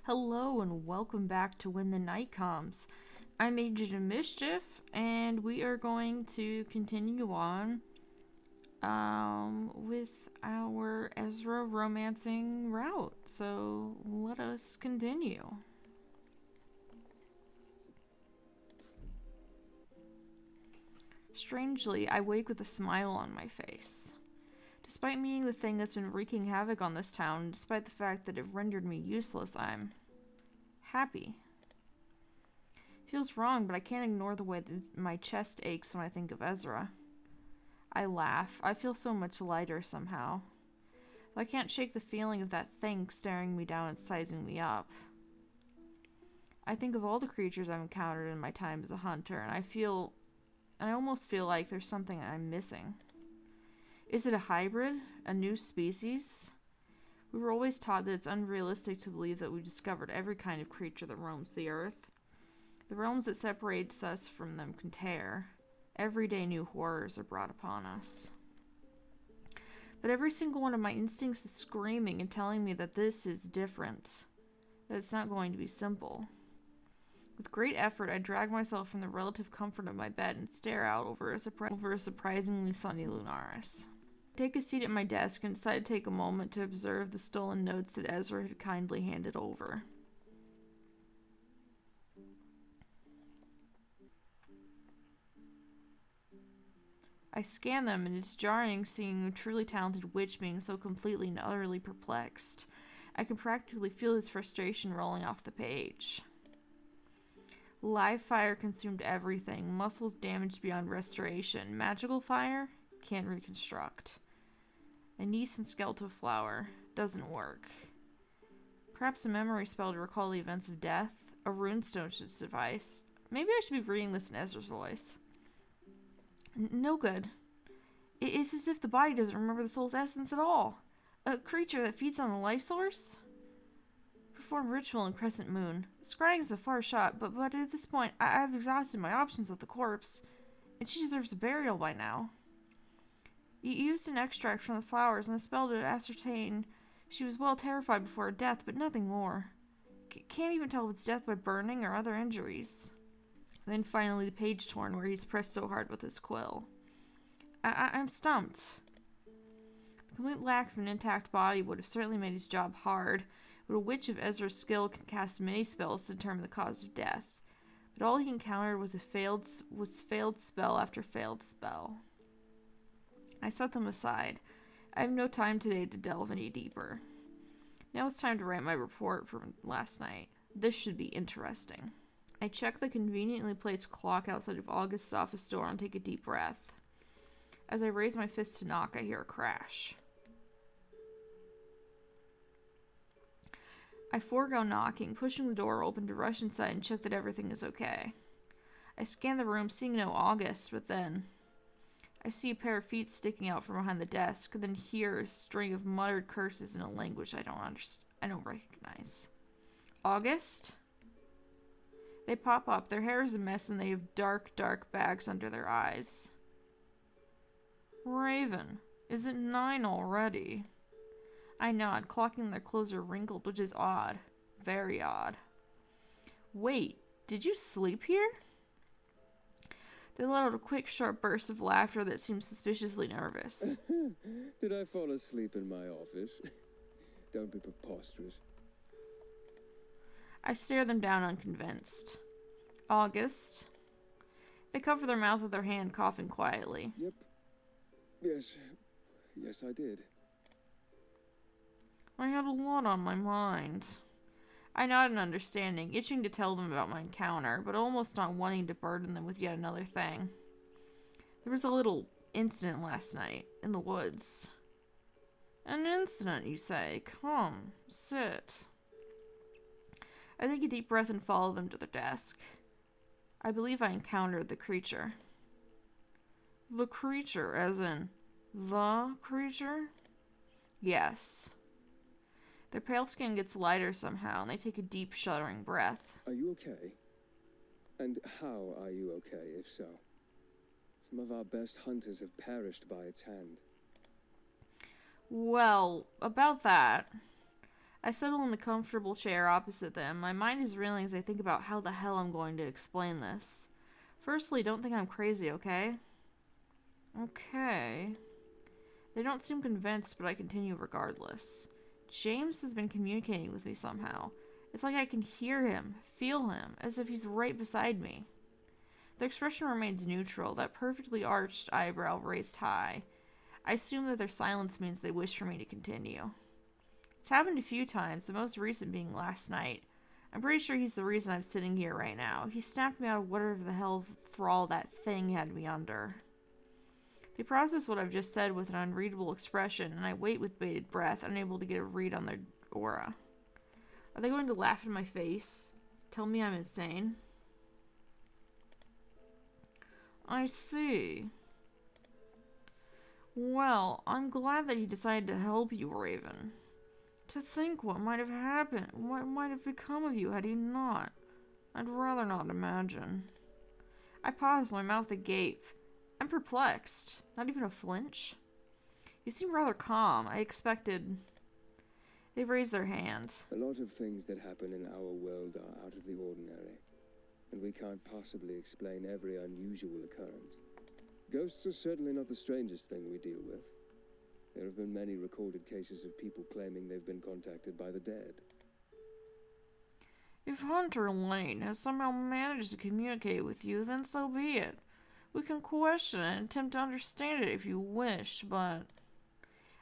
Hello and welcome back to When the Night Comes. I'm Agent of Mischief, and we are going to continue on with our Ezra romancing route. So let us continue. Strangely, I wake with a smile on my face. Despite meeting the thing that's been wreaking havoc on this town, despite the fact that it rendered me useless, I'm happy. Feels wrong, but I can't ignore the way that my chest aches when I think of Ezra. I laugh. I feel so much lighter somehow. But I can't shake the feeling of that thing staring me down and sizing me up. I think of all the creatures I've encountered in my time as a hunter, and I almost feel like there's something I'm missing. Is it a hybrid? A new species? We were always taught that it's unrealistic to believe that we've discovered every kind of creature that roams the earth. The realms that separates us from them can tear. Every day new horrors are brought upon us. But every single one of my instincts is screaming and telling me that this is different. That it's not going to be simple. With great effort, I drag myself from the relative comfort of my bed and stare out over a surprisingly sunny Lunaris. I take a seat at my desk and decide to take a moment to observe the stolen notes that Ezra had kindly handed over. I scan them, and it's jarring seeing a truly talented witch being so completely and utterly perplexed. I can practically feel his frustration rolling off the page. Live fire consumed everything. Muscles damaged beyond restoration. Magical fire? Can't reconstruct. Anise and skeletal flower. Doesn't work. Perhaps a memory spell to recall the events of death? A runestone should suffice. Maybe I should be reading this in Ezra's voice. No good. It's as if the body doesn't remember the soul's essence at all. A creature that feeds on the life source? Perform ritual in Crescent Moon. Scrying is a far shot, but at this point, I've exhausted my options with the corpse, and she deserves a burial by now. You used an extract from the flowers and a spell to ascertain she was well terrified before her death, but nothing more. Can't even tell if it's death by burning or other injuries. Then finally the page torn where he's pressed so hard with his quill. I'm stumped. The complete lack of an intact body would have certainly made his job hard, but a witch of Ezra's skill can cast many spells to determine the cause of death. But all he encountered was failed spell after failed spell. I set them aside. I have no time today to delve any deeper. Now it's time to write my report from last night. This should be interesting. I check the conveniently placed clock outside of August's office door and take a deep breath. As I raise my fist to knock, I hear a crash. I forego knocking, pushing the door open to rush inside and check that everything is okay. I scan the room, seeing no August, but then I see a pair of feet sticking out from behind the desk, then hear a string of muttered curses in a language I don't recognize. August? They pop up. Their hair is a mess, and they have dark, dark bags under their eyes. Raven, is it 9 already? I nod, clocking their clothes are wrinkled, which is odd. Very odd. Wait, did you sleep here? They let out a quick, sharp burst of laughter that seemed suspiciously nervous. Did I fall asleep in my office? Don't be preposterous. I stare them down unconvinced. August. They cover their mouth with their hand, coughing quietly. Yep. Yes, I did. I had a lot on my mind. I nod in understanding, itching to tell them about my encounter, but almost not wanting to burden them with yet another thing. There was a little incident last night, in the woods. An incident, you say? Come, sit. I take a deep breath and follow them to their desk. I believe I encountered the creature. The creature, as in the creature? Yes. Their pale skin gets lighter somehow, and they take a deep, shuddering breath. Are you okay? And how are you okay, if so? Some of our best hunters have perished by its hand. Well, about that, I settle in the comfortable chair opposite them. My mind is reeling as I think about how the hell I'm going to explain this. Firstly, don't think I'm crazy, okay? Okay. They don't seem convinced, but I continue regardless. James has been communicating with me somehow. It's like I can hear him, feel him, as if he's right beside me. Their expression remains neutral, that perfectly arched eyebrow raised high. I assume that their silence means they wish for me to continue. It's happened a few times, the most recent being last night. I'm pretty sure he's the reason I'm sitting here right now. He snapped me out of whatever the hell thrall that thing had me under. They process what I've just said with an unreadable expression, and I wait with bated breath, unable to get a read on their aura. Are they going to laugh in my face? Tell me I'm insane? I see. Well, I'm glad that he decided to help you, Raven. To think what might have happened, what might have become of you had he not. I'd rather not imagine. I pause, my mouth agape. I'm perplexed. Not even a flinch. You seem rather calm. I expected... They've raised their hand. A lot of things that happen in our world are out of the ordinary, and we can't possibly explain every unusual occurrence. Ghosts are certainly not the strangest thing we deal with. There have been many recorded cases of people claiming they've been contacted by the dead. If Hunter Lane has somehow managed to communicate with you, then so be it. We can question it and attempt to understand it if you wish, but...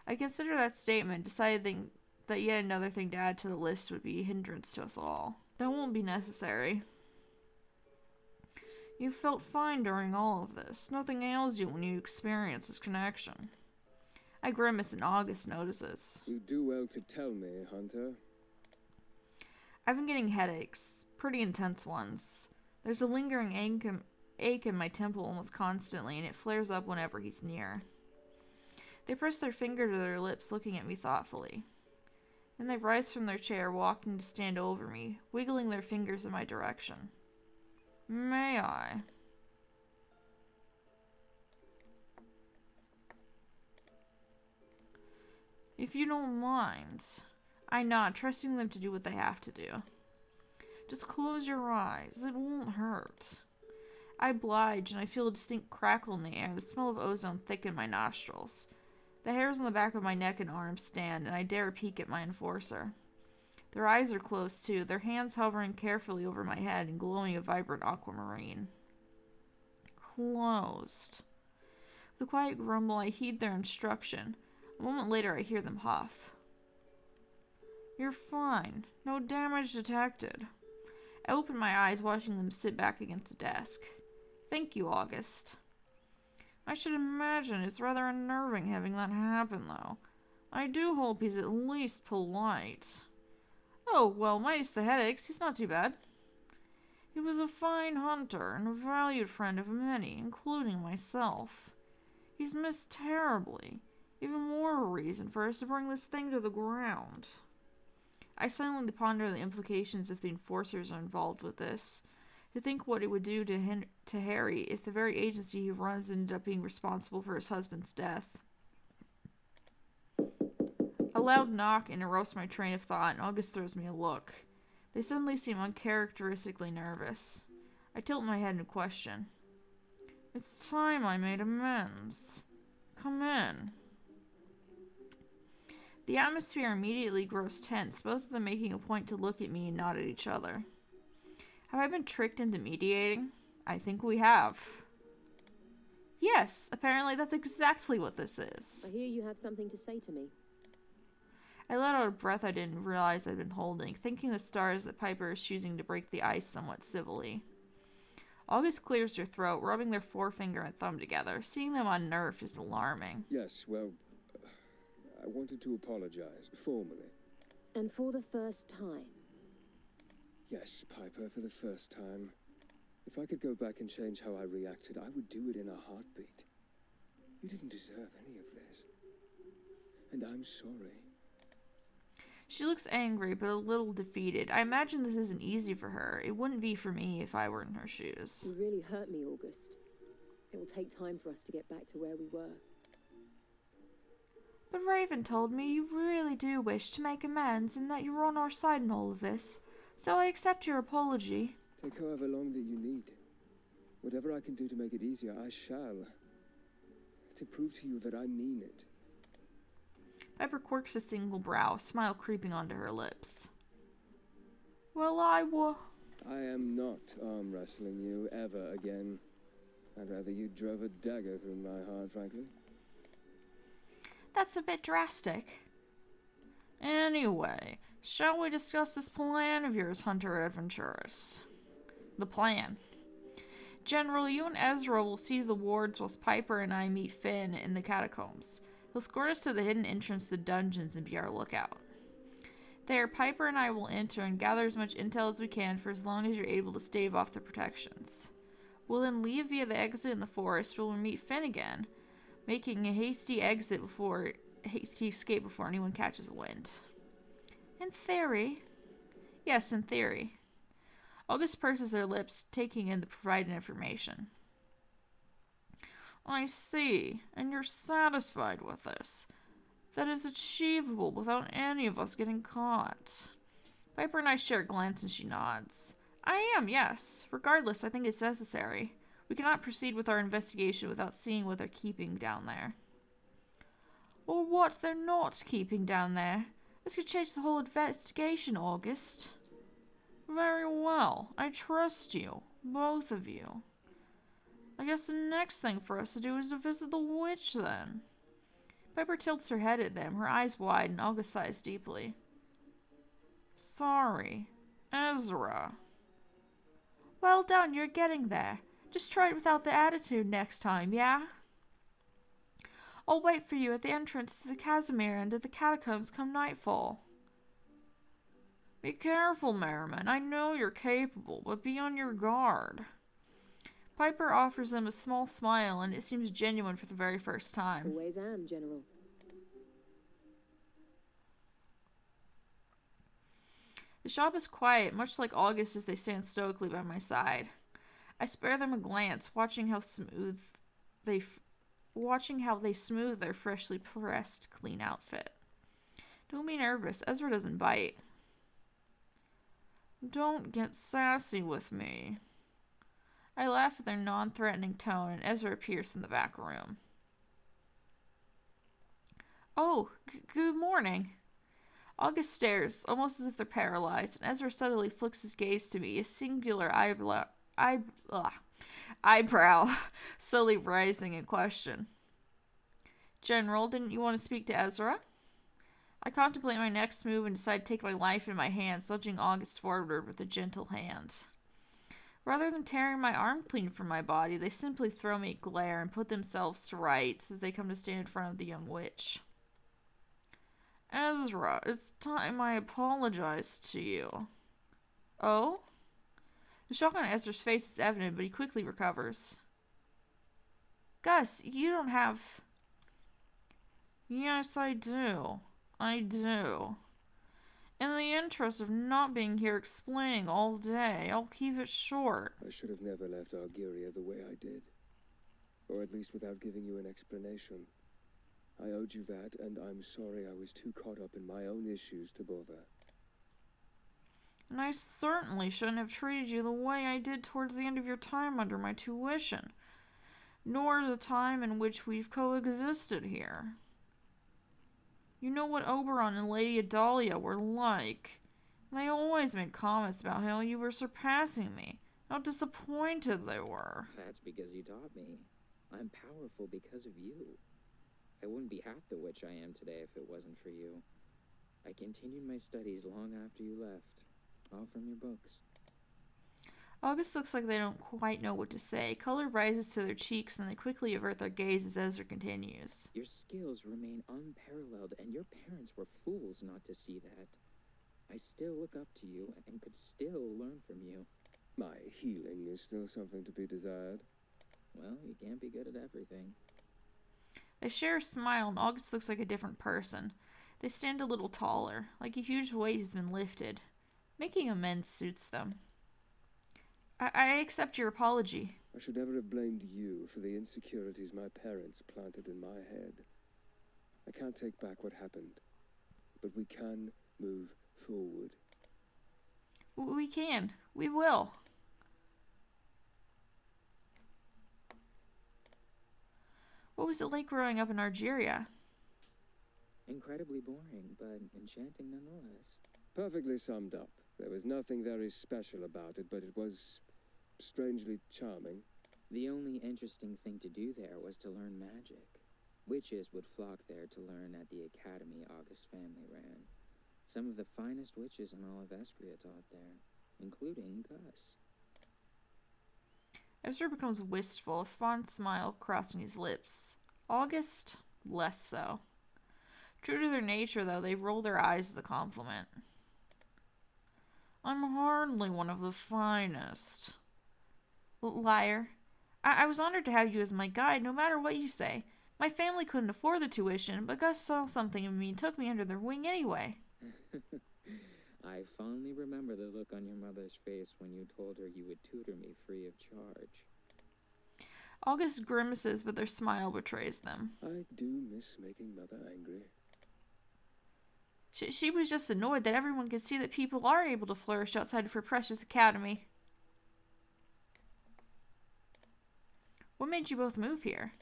I consider that statement, deciding that yet another thing to add to the list would be a hindrance to us all. That won't be necessary. You felt fine during all of this. Nothing ails you when you experience this connection. I grimace and August notices. You do well to tell me, Hunter. I've been getting headaches. Pretty intense ones. There's a lingering ache in my temple almost constantly, and it flares up whenever he's near. They press their finger to their lips, looking at me thoughtfully. Then they rise from their chair, walking to stand over me, wiggling their fingers in my direction. May I? If you don't mind. I nod, trusting them to do what they have to do. Just close your eyes. It won't hurt. I oblige, and I feel a distinct crackle in the air, the smell of ozone thick in my nostrils. The hairs on the back of my neck and arms stand, and I dare peek at my enforcer. Their eyes are closed, too, their hands hovering carefully over my head and glowing a vibrant aquamarine. Closed. With a quiet grumble, I heed their instruction. A moment later, I hear them huff. You're fine. No damage detected. I open my eyes, watching them sit back against the desk. Thank you, August. I should imagine it's rather unnerving having that happen, though. I do hope he's at least polite. Oh, well, minus the headaches, he's not too bad. He was a fine hunter and a valued friend of many, including myself. He's missed terribly. Even more reason for us to bring this thing to the ground. I silently ponder the implications if the enforcers are involved with this. To think what it would do to Harry if the very agency he runs ended up being responsible for his husband's death. A loud knock interrupts my train of thought, and August throws me a look. They suddenly seem uncharacteristically nervous. I tilt my head in question. It's time I made amends. Come in. The atmosphere immediately grows tense, both of them making a point to look at me and nod at each other. Have I been tricked into mediating? I think we have. Yes, apparently that's exactly what this is. I hear you have something to say to me. I let out a breath I didn't realize I'd been holding, thanking the stars that Piper is choosing to break the ice somewhat civilly. August clears her throat, rubbing their forefinger and thumb together. Seeing them unnerved is alarming. Yes, well, I wanted to apologize, formally. And for the first time. Yes, Piper, for the first time. If I could go back and change how I reacted, I would do it in a heartbeat. You didn't deserve any of this. And I'm sorry. She looks angry, but a little defeated. I imagine this isn't easy for her. It wouldn't be for me if I were in her shoes. You really hurt me, August. It will take time for us to get back to where we were. But Raven told me you really do wish to make amends and that you're on our side in all of this. So I accept your apology. Take however long that you need. Whatever I can do to make it easier, I shall. To prove to you that I mean it. Piper quirks a single brow, a smile creeping onto her lips. Well, I am not arm wrestling you ever again. I'd rather you drove a dagger through my heart, frankly. That's a bit drastic. Anyway, shall we discuss this plan of yours, Hunter Adventurous? The plan. General, you and Ezra will see the wards whilst Piper and I meet Finn in the catacombs. He'll escort us to the hidden entrance to the dungeons and be our lookout. There, Piper and I will enter and gather as much intel as we can for as long as you're able to stave off the protections. We'll then leave via the exit in the forest where we'll meet Finn again, making a hasty escape before anyone catches wind. In theory. Yes, in theory. August purses her lips, taking in the provided information. I see, and you're satisfied with this. That is achievable without any of us getting caught. Piper and I share a glance and she nods. I am, yes. Regardless, I think it's necessary. We cannot proceed with our investigation without seeing what they're keeping down there. Or what they're not keeping down there. This could change the whole investigation, August. Very well. I trust you. Both of you. I guess the next thing for us to do is to visit the witch, then. Piper tilts her head at them, her eyes wide, and August sighs deeply. Sorry. Ezra. Well done, you're getting there. Just try it without the attitude next time, yeah? I'll wait for you at the entrance to the Casimir and to the catacombs come nightfall. Be careful, Merriman. I know you're capable, but be on your guard. Piper offers them a small smile, and it seems genuine for the very first time. Always am, General. The shop is quiet, much like August as they stand stoically by my side. I spare them a glance, watching how they smooth their freshly pressed, clean outfit. Don't be nervous. Ezra doesn't bite. Don't get sassy with me. I laugh at their non-threatening tone, and Ezra appears in the back room. Oh, good morning. August stares, almost as if they're paralyzed, and Ezra subtly flicks his gaze to me, a singular eyebrow slowly rising in question. General, didn't you want to speak to Ezra? I contemplate my next move and decide to take my life in my hands, nudging August forward with a gentle hand. Rather than tearing my arm clean from my body, they simply throw me a glare and put themselves to rights as they come to stand in front of the young witch. Ezra, it's time I apologized to you. Oh? The shock on Ezra's face is evident, but he quickly recovers. Gus, you don't have... Yes, I do. I do. In the interest of not being here explaining all day, I'll keep it short. I should have never left Argyria the way I did. Or at least without giving you an explanation. I owed you that, and I'm sorry I was too caught up in my own issues to bother. And I certainly shouldn't have treated you the way I did towards the end of your time under my tuition. Nor the time in which we've coexisted here. You know what Oberon and Lady Adalia were like. They always made comments about how you were surpassing me. How disappointed they were. That's because you taught me. I'm powerful because of you. I wouldn't be half the witch I am today if it wasn't for you. I continued my studies long after you left, all from your books. August looks like they don't quite know what to say. Color rises to their cheeks and they quickly avert their gaze as Ezra continues. Your skills remain unparalleled, and your parents were fools not to see that. I still look up to you and could still learn from you. My healing is still something to be desired. Well, you can't be good at everything. They share a smile and August looks like a different person. They stand a little taller, like a huge weight has been lifted. Making amends suits them. I accept your apology. I should never have blamed you for the insecurities my parents planted in my head. I can't take back what happened, but we can move forward. We can. We will. What was it like growing up in Algeria? Incredibly boring, but enchanting nonetheless. Perfectly summed up. There was nothing very special about it, but it was strangely charming. The only interesting thing to do there was to learn magic. Witches would flock there to learn at the academy August's family ran. Some of the finest witches in all of Escria taught there, including Gus. Ezra becomes wistful, a fond smile crossing his lips. August, less so. True to their nature, though, they roll their eyes at the compliment. I'm hardly one of the finest. Liar. I was honored to have you as my guide, no matter what you say. My family couldn't afford the tuition, but Gus saw something in me and took me under their wing anyway. I fondly remember the look on your mother's face when you told her you would tutor me free of charge. August grimaces, but their smile betrays them. I do miss making Mother angry. She was just annoyed that everyone could see that people are able to flourish outside of her precious academy. What made you both move here?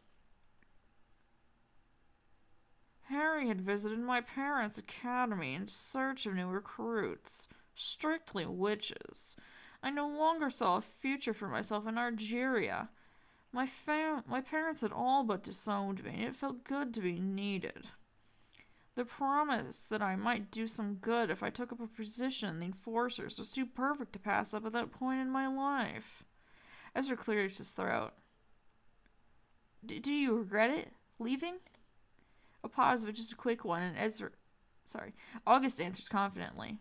Harry had visited my parents' academy in search of new recruits, strictly witches. I no longer saw a future for myself in Algeria. My parents had all but disowned me, and it felt good to be needed. The promise that I might do some good if I took up a position in the Enforcers was too perfect to pass up at that point in my life. Ezra clears his throat. Do you regret it? Leaving? A pause, but just a quick one, and August answers confidently.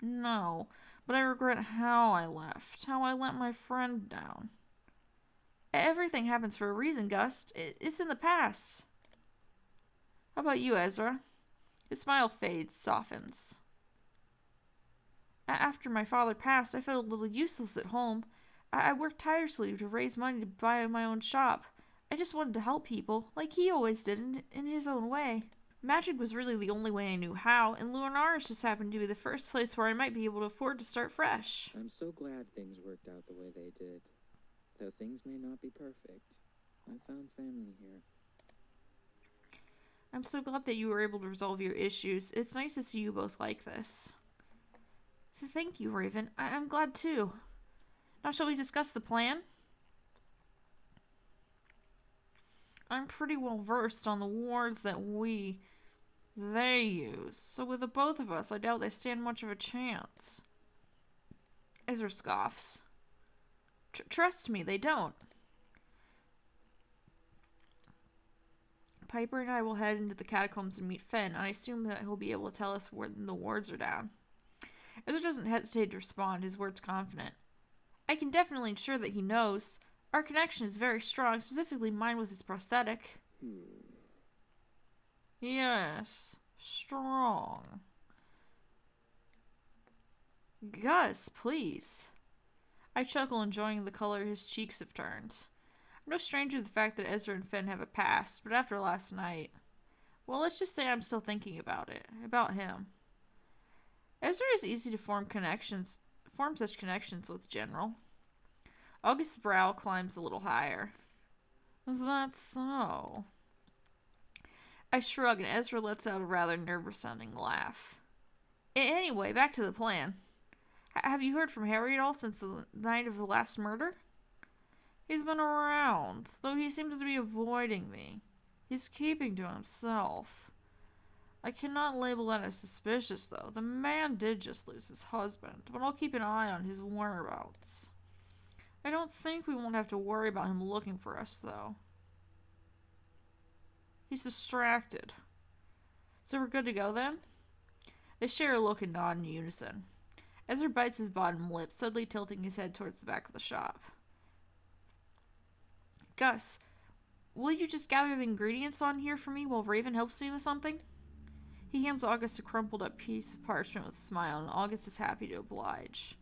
No, but I regret how I left, how I let my friend down. Everything happens for a reason, Gus. It's in the past. How about you, Ezra? His smile fades, softens. After my father passed, I felt a little useless at home. I worked tirelessly to raise money to buy my own shop. I just wanted to help people, like he always did, in his own way. Magic was really the only way I knew how, and Lunaris just happened to be the first place where I might be able to afford to start fresh. I'm so glad things worked out the way they did. Though things may not be perfect, I found family here. I'm so glad that you were able to resolve your issues. It's nice to see you both like this. Thank you, Raven. I'm glad too. Now shall we discuss the plan? I'm pretty well versed on the wards that they use, so with the both of us, I doubt they stand much of a chance. Ezra scoffs. Trust me, they don't. Piper and I will head into the catacombs and meet Finn, and I assume that he'll be able to tell us where the wards are down. Ezra doesn't hesitate to respond, his words confident. I can definitely ensure that he knows. Our connection is very strong, specifically mine with his prosthetic. Yes, strong. Gus, please. I chuckle, enjoying the color his cheeks have turned. I'm no stranger to the fact that Ezra and Finn have a past, but after last night, well, let's just say I'm still thinking about him. Ezra is easy to form such connections with, General. August's brow climbs a little higher. Is that so? I shrug, and Ezra lets out a rather nervous-sounding laugh. Anyway, back to the plan. Have you heard from Harry at all since the night of the last murder? He's been around, though he seems to be avoiding me. He's keeping to himself. I cannot label that as suspicious, though. The man did just lose his husband, but I'll keep an eye on his whereabouts. I don't think we won't have to worry about him looking for us, though. He's distracted. So we're good to go, then? They share a look and nod in unison. Ezra bites his bottom lip, suddenly tilting his head towards the back of the shop. Gus, will you just gather the ingredients on here for me while Raven helps me with something? He hands August a crumpled up piece of parchment with a smile, and August is happy to oblige.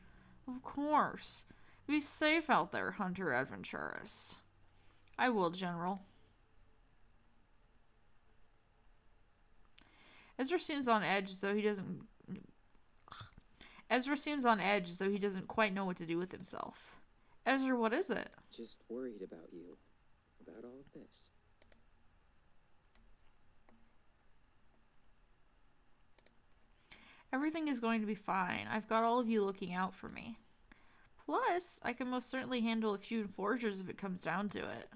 Of course. Be safe out there, Hunter Adventurous. I will, General. Ezra seems on edge as though he doesn't. Ezra seems on edge as though he doesn't quite know what to do with himself. Ezra, what is it? Just worried about you. About all of this. Everything is going to be fine. I've got all of you looking out for me. Plus, I can most certainly handle a few forgers if it comes down to it.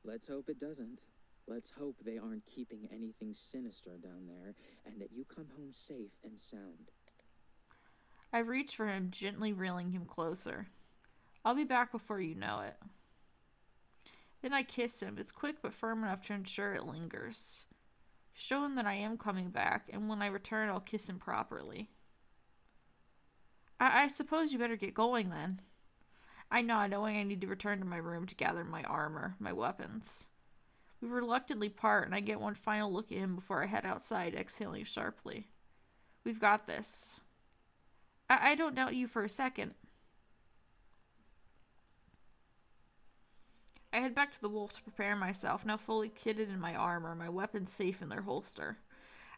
Let's hope it doesn't. Let's hope they aren't keeping anything sinister down there, and that you come home safe and sound. I've reached for him, gently reeling him closer. I'll be back before you know it. Then I kiss him. It's quick but firm enough to ensure it lingers. Show him that I am coming back, and when I return, I'll kiss him properly. I suppose you better get going then. I nod, knowing I need to return to my room to gather my armor, my weapons. We reluctantly part, and I get one final look at him before I head outside, exhaling sharply. We've got this. I don't doubt you for a second. I head back to the wolf to prepare myself, now fully kitted in my armor, my weapons safe in their holster.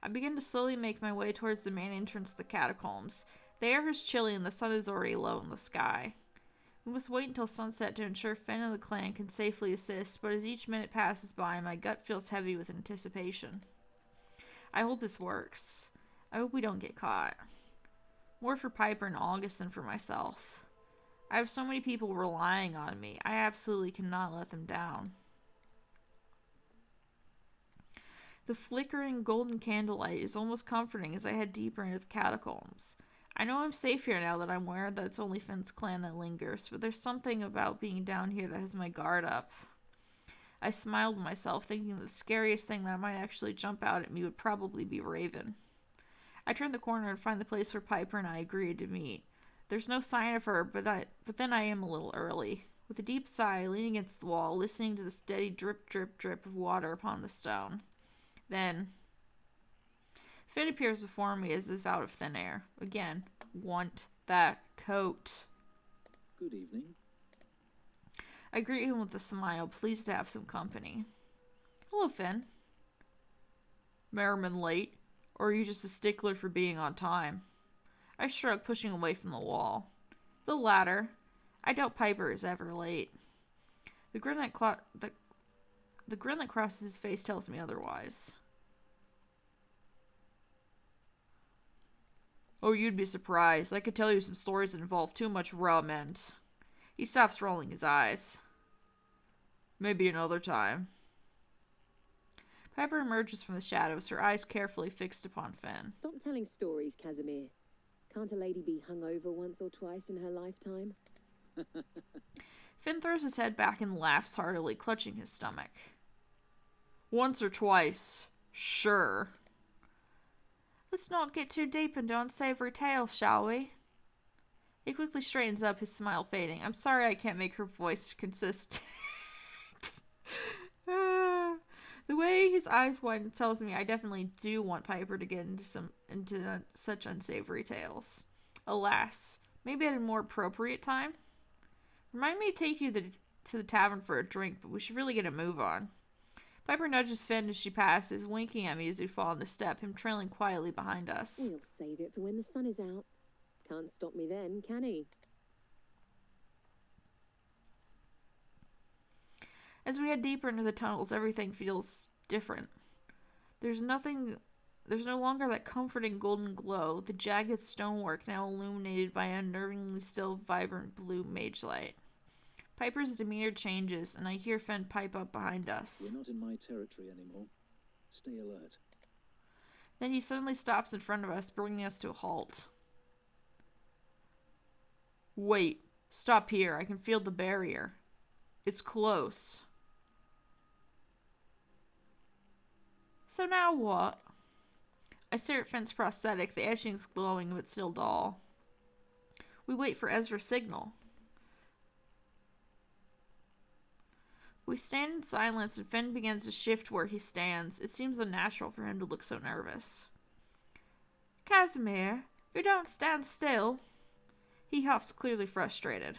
I begin to slowly make my way towards the main entrance to the catacombs. The air is chilly and the sun is already low in the sky. We must wait until sunset to ensure Finn and the clan can safely assist, but as each minute passes by, my gut feels heavy with anticipation. I hope this works. I hope we don't get caught. More for Piper and August than for myself. I have so many people relying on me. I absolutely cannot let them down. The flickering golden candlelight is almost comforting as I head deeper into the catacombs. I know I'm safe here now that I'm aware that it's only Finn's clan that lingers, but there's something about being down here that has my guard up. I smiled to myself, thinking that the scariest thing that might actually jump out at me would probably be Raven. I turn the corner and find the place where Piper and I agreed to meet. There's no sign of her, but then I am a little early. With a deep sigh, leaning against the wall, listening to the steady drip, drip, drip of water upon the stone. Then Finn appears before me as if out of thin air. Again, want that coat. Good evening. I greet him with a smile, pleased to have some company. Hello, Finn. Merriman late? Or are you just a stickler for being on time? I shrug, pushing away from the wall. The latter. I doubt Piper is ever late. The grin that crosses his face tells me otherwise. Oh, you'd be surprised. I could tell you some stories that involve too much rum and... He stops rolling his eyes. Maybe another time. Piper emerges from the shadows, her eyes carefully fixed upon Finn. Stop telling stories, Casimir. Can't a lady be hungover once or twice in her lifetime? Finn throws his head back and laughs heartily, clutching his stomach. Once or twice, sure. Let's not get too deep into unsavory tales, shall we? He quickly straightens up, his smile fading. I'm sorry I can't make her voice consistent. The way his eyes widen tells me I definitely do want Piper to get into such unsavory tales. Alas, maybe at a more appropriate time. Remind me to take you to the tavern for a drink, but we should really get a move on. Piper nudges Finn as she passes, winking at me as we fall into step, him trailing quietly behind us. We'll save it for when the sun is out. Can't stop me then, can he? As we head deeper into the tunnels, everything feels different. There's no longer that comforting golden glow, the jagged stonework now illuminated by unnervingly still vibrant blue mage light. Piper's demeanor changes, and I hear Finn pipe up behind us. You're not in my territory anymore. Stay alert. Then he suddenly stops in front of us, bringing us to a halt. Wait, stop here. I can feel the barrier. It's close. So now what? I stare at Finn's prosthetic, the etchings glowing but still dull. We wait for Ezra's signal. We stand in silence and Finn begins to shift where he stands. It seems unnatural for him to look so nervous. Casimir, you don't stand still. He huffs, clearly frustrated.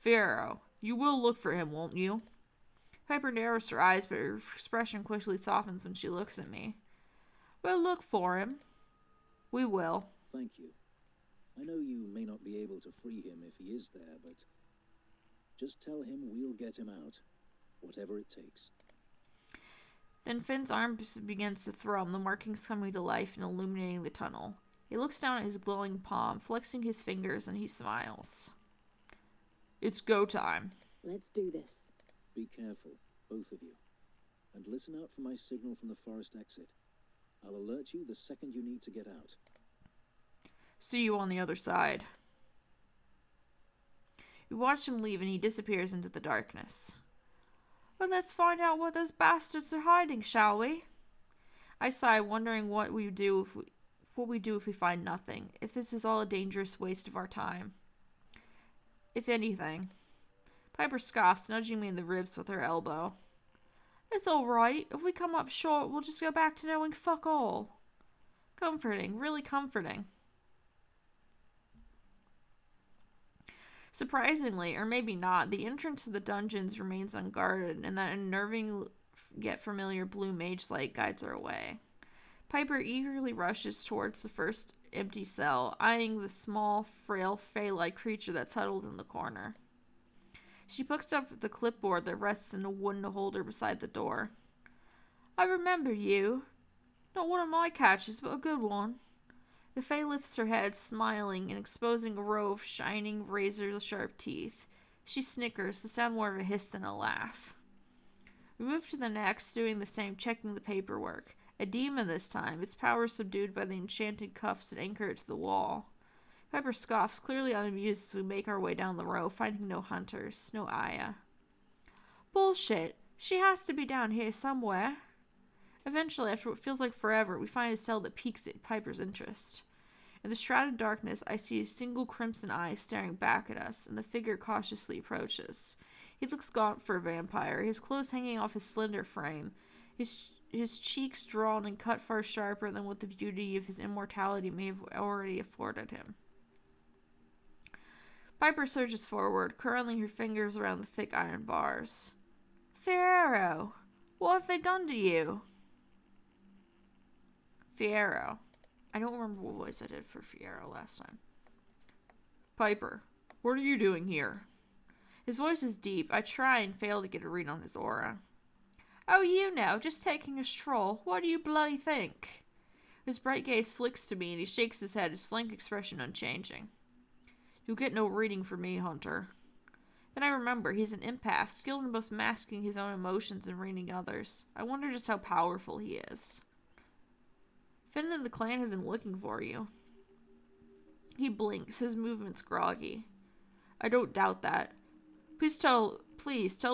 Fierro, you will look for him, won't you? Piper narrows her eyes, but her expression quickly softens when she looks at me. We'll look for him. We will. Thank you. I know you may not be able to free him if he is there, but just tell him we'll get him out, whatever it takes. Then Finn's arm begins to thrum, the markings coming to life and illuminating the tunnel. He looks down at his glowing palm, flexing his fingers, and he smiles. It's go time. Let's do this. Be careful, both of you. And listen out for my signal from the forest exit. I'll alert you the second you need to get out. See you on the other side. You watch him leave and he disappears into the darkness. Well, let's find out what those bastards are hiding, shall we? I sigh, wondering what we do if we find nothing. If this is all a dangerous waste of our time. If anything. Piper scoffs, nudging me in the ribs with her elbow. It's all right. If we come up short, we'll just go back to knowing fuck all. Comforting, really comforting. Surprisingly, or maybe not, the entrance to the dungeons remains unguarded, and that unnerving yet familiar blue mage light guides her away. Piper eagerly rushes towards the first empty cell, eyeing the small, frail, fey-like creature that's huddled in the corner. She picks up the clipboard that rests in a wooden holder beside the door. I remember you. Not one of my catches, but a good one. The Fae lifts her head, smiling and exposing a row of shining, razor-sharp teeth. She snickers, the sound more of a hiss than a laugh. We move to the next, doing the same, checking the paperwork. A demon this time, its power subdued by the enchanted cuffs that anchor it to the wall. Piper scoffs, clearly unamused as we make our way down the row, finding no hunters, no Aya. Bullshit! She has to be down here somewhere. Eventually, after what feels like forever, we find a cell that piques Piper's interest. In the shrouded darkness, I see a single crimson eye staring back at us, and the figure cautiously approaches. He looks gaunt for a vampire, his clothes hanging off his slender frame, his cheeks drawn and cut far sharper than what the beauty of his immortality may have already afforded him. Piper surges forward, curling her fingers around the thick iron bars. Fierro, what have they done to you? Fierro. I don't remember what voice I did for Fierro last time. Piper, what are you doing here? His voice is deep. I try and fail to get a read on his aura. Oh, you know, just taking a stroll. What do you bloody think? His bright gaze flicks to me and he shakes his head, his blank expression unchanging. You'll get no reading from me, Hunter. Then I remember he's an empath, skilled in both masking his own emotions and reading others. I wonder just how powerful he is. Finn and the clan have been looking for you. He blinks, his movements groggy. I don't doubt that. Please tell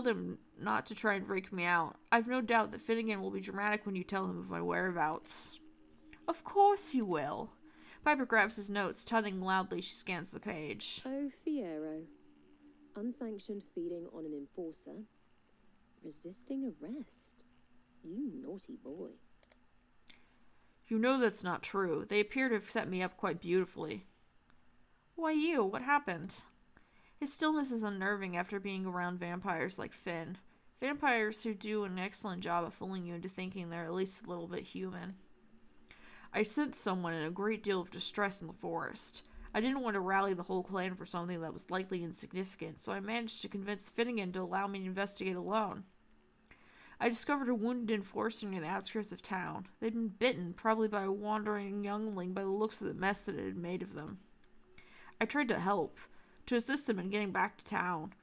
them not to try and break me out. I've no doubt that Finnegan will be dramatic when you tell him of my whereabouts. Of course he will. Piper grabs his notes, tutting loudly. She scans the page. Oh, Fierro. Unsanctioned feeding on an enforcer. Resisting arrest. You naughty boy. You know that's not true. They appear to have set me up quite beautifully. Why you? What happened? His stillness is unnerving after being around vampires like Finn. Vampires who do an excellent job of fooling you into thinking they're at least a little bit human. I sensed someone in a great deal of distress in the forest. I didn't want to rally the whole clan for something that was likely insignificant, so I managed to convince Finnegan to allow me to investigate alone. I discovered a wounded enforcer near the outskirts of town. They'd been bitten, probably by a wandering youngling by the looks of the mess that it had made of them. I tried to help, to assist them in getting back to town,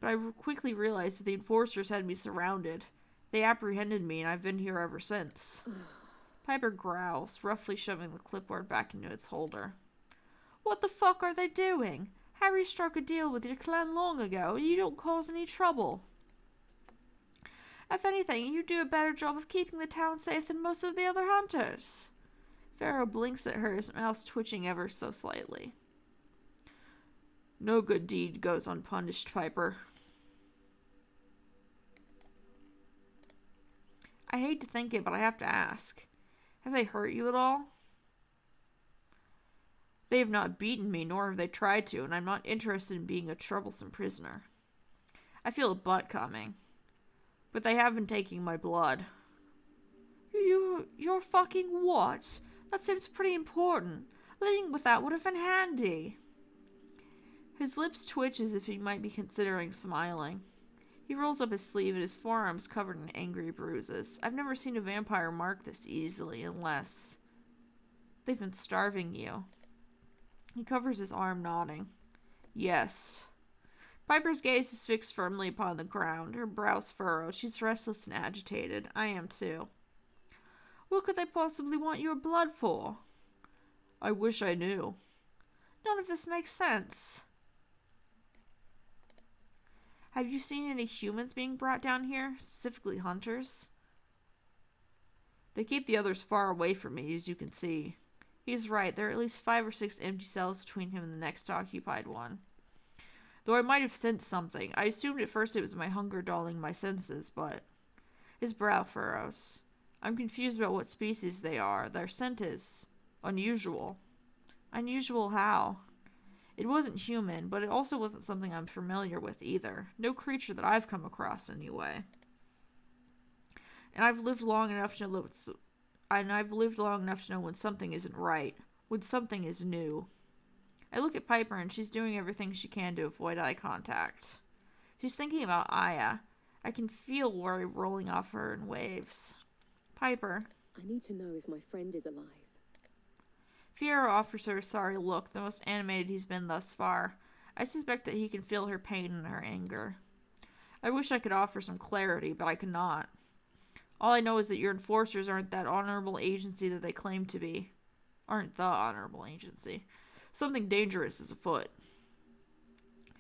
but I quickly realized that the enforcers had me surrounded. They apprehended me, and I've been here ever since. Piper growls, roughly shoving the clipboard back into its holder. What the fuck are they doing? Harry struck a deal with your clan long ago, and you don't cause any trouble. If anything, you do a better job of keeping the town safe than most of the other hunters. Pharaoh blinks at her, his mouth twitching ever so slightly. No good deed goes unpunished, Piper. I hate to think it, but I have to ask. Have they hurt you at all? They have not beaten me, nor have they tried to, and I'm not interested in being a troublesome prisoner. I feel a butt coming. But they have been taking my blood. You're fucking what? That seems pretty important. Leading with that would have been handy. His lips twitch as if he might be considering smiling. He rolls up his sleeve and his forearm's covered in angry bruises. I've never seen a vampire mark this easily, unless they've been starving you. He covers his arm, nodding. Yes. Piper's gaze is fixed firmly upon the ground, her brows furrowed. She's restless and agitated. I am too. What could they possibly want your blood for? I wish I knew. None of this makes sense. Have you seen any humans being brought down here, specifically hunters? They keep the others far away from me, as you can see. He's right, there are at least 5 or 6 empty cells between him and the next occupied one. Though I might have sensed something. I assumed at first it was my hunger dulling my senses, but... His brow furrows. I'm confused about what species they are. Their scent is unusual. Unusual how? It wasn't human, but it also wasn't something I'm familiar with either. No creature that I've come across, anyway. And I've lived long enough to know when something isn't right, when something is new. I look at Piper and she's doing everything she can to avoid eye contact. She's thinking about Aya. I can feel worry rolling off her in waves. Piper. I need to know if my friend is alive. Fierro offers her a sorry look, the most animated he's been thus far. I suspect that he can feel her pain and her anger. I wish I could offer some clarity, but I cannot. All I know is that your enforcers aren't that honorable agency that they claim to be. Aren't the honorable agency. Something dangerous is afoot.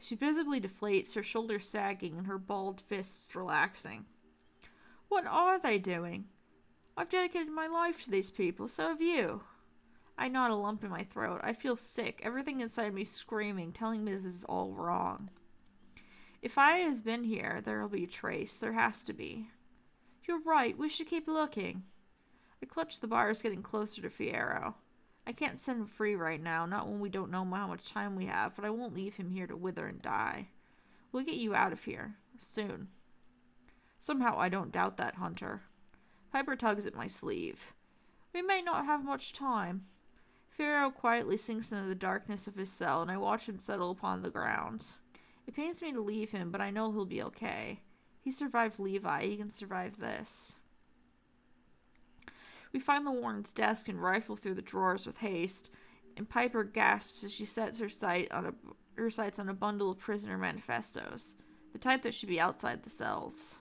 She visibly deflates, her shoulders sagging and her balled fists relaxing. What are they doing? I've dedicated my life to these people, so have you. I nod a lump in my throat. I feel sick, everything inside me screaming, telling me this is all wrong. If Aya has been here, there'll be a trace. There has to be. You're right, we should keep looking. I clutch the bars, getting closer to Fierro. I can't set him free right now, not when we don't know how much time we have, but I won't leave him here to wither and die. We'll get you out of here. Soon. Somehow I don't doubt that, Hunter. Piper tugs at my sleeve. We may not have much time. Fierro quietly sinks into the darkness of his cell, and I watch him settle upon the ground. It pains me to leave him, but I know he'll be okay. He survived Levi. He can survive this. We find the warden's desk and rifle through the drawers with haste, and Piper gasps as she sets her sights on a bundle of prisoner manifestos, the type that should be outside the cells.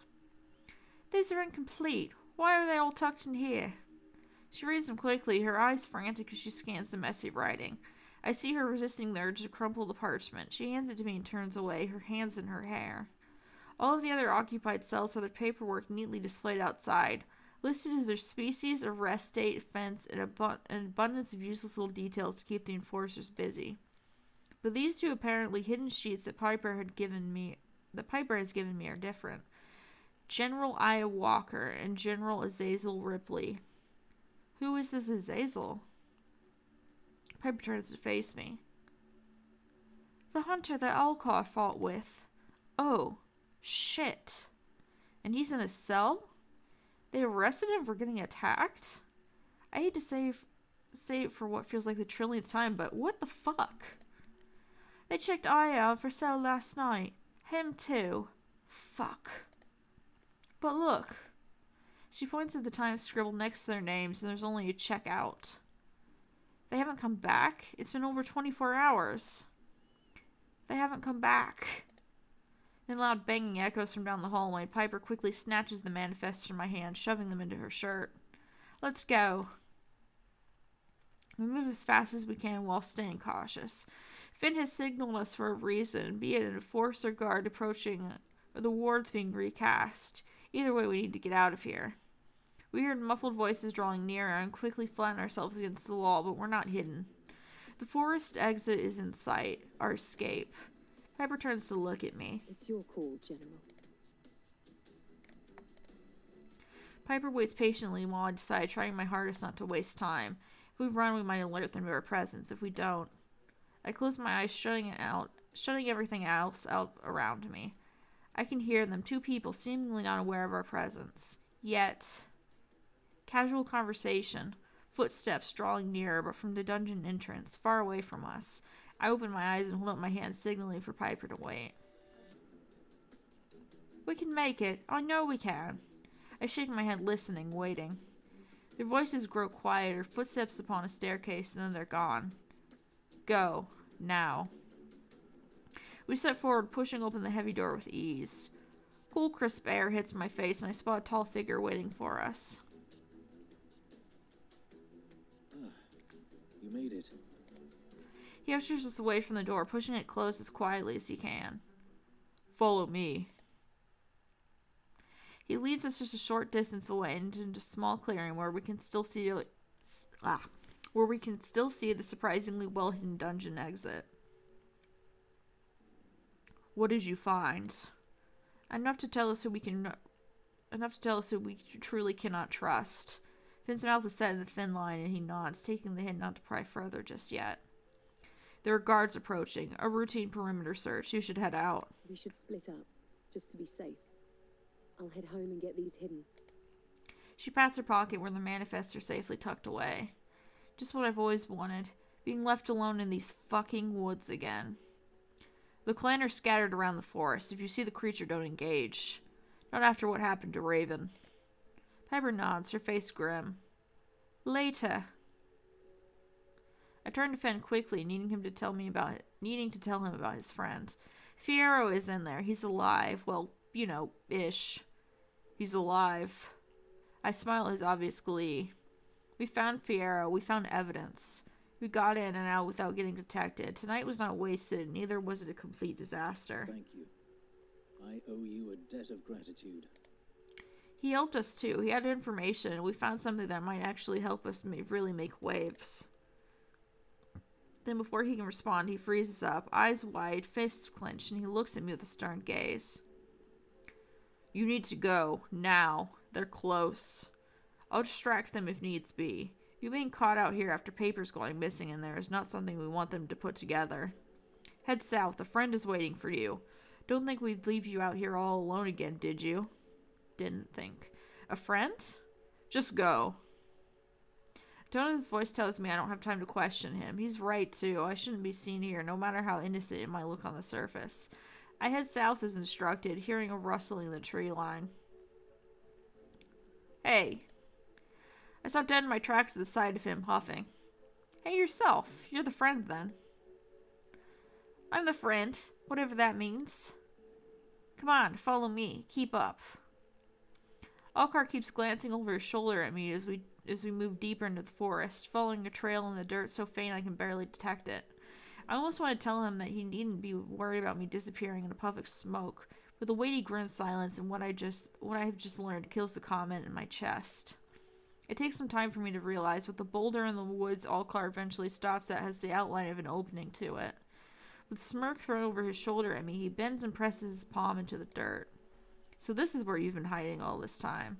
These are incomplete. Why are they all tucked in here? She reads them quickly, her eyes frantic as she scans the messy writing. I see her resisting the urge to crumple the parchment. She hands it to me and turns away, her hands in her hair. All of the other occupied cells have their paperwork neatly displayed outside, listed as their species, arrest date, offense, and an abundance of useless little details to keep the enforcers busy. But these two apparently hidden sheets that Piper has given me are different. General Aya Walker and General Azazel Ripley. Who is this Azazel? Piper turns to face me. The hunter that Alcar fought with. Oh, shit. And he's in a cell? They arrested him for getting attacked? I hate to say it for what feels like the trillionth time, but what the fuck? They checked Aya out for sale last night. Him too. Fuck. But look. She points at the time scribbled next to their names, and there's only a check out. They haven't come back? It's been over 24 hours. They haven't come back. Then loud banging echoes from down the hallway. Piper quickly snatches the manifests from my hand, shoving them into her shirt. Let's go. We move as fast as we can while staying cautious. Finn has signaled us for a reason, be it an enforcer guard approaching or the wards being recast. Either way, we need to get out of here. We heard muffled voices drawing nearer and quickly flatten ourselves against the wall, but we're not hidden. The forest exit is in sight, our escape. Piper turns to look at me. It's your call, General. Piper waits patiently while I decide, trying my hardest not to waste time. If we run, we might alert them to our presence. If we don't... I close my eyes, shutting everything else out around me. I can hear them, two people seemingly not aware of our presence. Yet Casual conversation. Footsteps drawing nearer, but from the dungeon entrance, far away from us. I open my eyes and hold up my hand, signaling for Piper to wait. We can make it. I know we can. I shake my head, listening, waiting. Their voices grow quieter, footsteps upon a staircase, and then they're gone. Go. Now. We step forward, pushing open the heavy door with ease. Cool, crisp air hits my face, and I spot a tall figure waiting for us. You made it. He ushers us away from the door, pushing it closed as quietly as he can. Follow me. He leads us just a short distance away into a small clearing where we can still see the surprisingly well-hidden dungeon exit. What did you find? Enough to tell us who we truly cannot trust. Finn's mouth is set in a thin line, and he nods, taking the hint not to pry further just yet. There are guards approaching. A routine perimeter search. You should head out. We should split up, just to be safe. I'll head home and get these hidden. She pats her pocket where the manifests are safely tucked away. Just what I've always wanted. Being left alone in these fucking woods again. The clan are scattered around the forest. If you see the creature, don't engage. Not after what happened to Raven. Piper nods, her face grim. Later. I turn to Finn quickly, needing to tell him about his friend. Fierro is in there. He's alive. Well, you know, ish. He's alive. I smile at his obvious glee. We found Fierro. We found evidence. We got in and out without getting detected. Tonight was not wasted, neither was it a complete disaster. Thank you. I owe you a debt of gratitude. He helped us too. He had information, and we found something that might actually help us really make waves. Then before he can respond, he freezes up, eyes wide, fists clenched, and he looks at me with a stern gaze. You need to go. Now. They're close. I'll distract them if needs be. You being caught out here after papers going missing in there is not something we want them to put together. Head south. A friend is waiting for you. Don't think we'd leave you out here all alone again, did you? Didn't think. A friend? Just go. The tone of his voice tells me I don't have time to question him. He's right, too. I shouldn't be seen here, no matter how innocent it might look on the surface. I head south as instructed, hearing a rustling in the tree line. Hey. I stopped dead in my tracks at the sight of him, huffing. Hey, yourself. You're the friend, then. I'm the friend, whatever that means. Come on, follow me. Keep up. Alcar keeps glancing over his shoulder at me as we move deeper into the forest, following a trail in the dirt so faint I can barely detect it. I almost want to tell him that he needn't be worried about me disappearing in a puff of smoke, but the weighty grim silence and what I have just learned kills the comment in my chest. It takes some time for me to realize what the boulder in the woods Alcar eventually stops at has the outline of an opening to it. With smirk thrown over his shoulder at me, he bends and presses his palm into the dirt. So this is where you've been hiding all this time.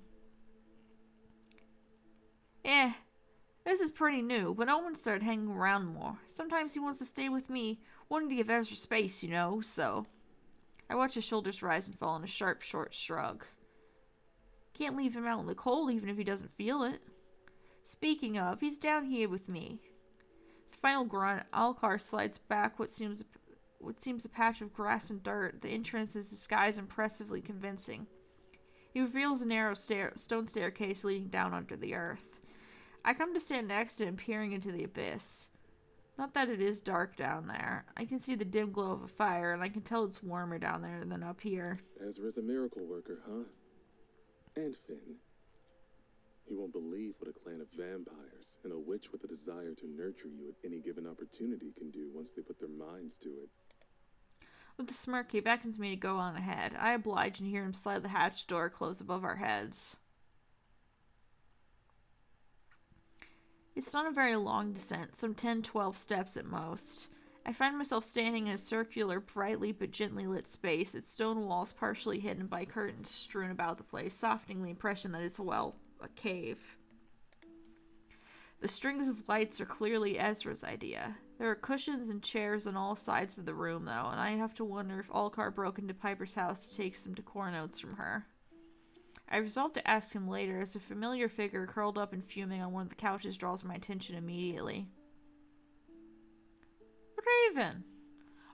This is pretty new, but Owen started hanging around more. Sometimes he wants to stay with me, wanting to give Ezra space, you know, so... I watch his shoulders rise and fall in a sharp, short shrug. Can't leave him out in the cold even if he doesn't feel it. Speaking of, he's down here with me. The final grunt, Alcar slides back what seems a patch of grass and dirt. The entrance is disguised impressively convincing. He reveals a narrow stone staircase leading down under the earth. I come to stand next to him, peering into the abyss. Not that it is dark down there. I can see the dim glow of a fire, and I can tell it's warmer down there than up here. Ezra's a miracle worker, huh? And Finn. You won't believe what a clan of vampires and a witch with a desire to nurture you at any given opportunity can do once they put their minds to it. With a smirk, he beckons me to go on ahead. I oblige and hear him slide the hatch door close above our heads. It's not a very long descent, some 10-12 steps at most. I find myself standing in a circular, brightly but gently lit space, its stone walls partially hidden by curtains strewn about the place, softening the impression that it's, a cave. The strings of lights are clearly Ezra's idea. There are cushions and chairs on all sides of the room, though, and I have to wonder if Alcar broke into Piper's house to take some decor notes from her. I resolve to ask him later, as a familiar figure curled up and fuming on one of the couches draws my attention immediately. Raven!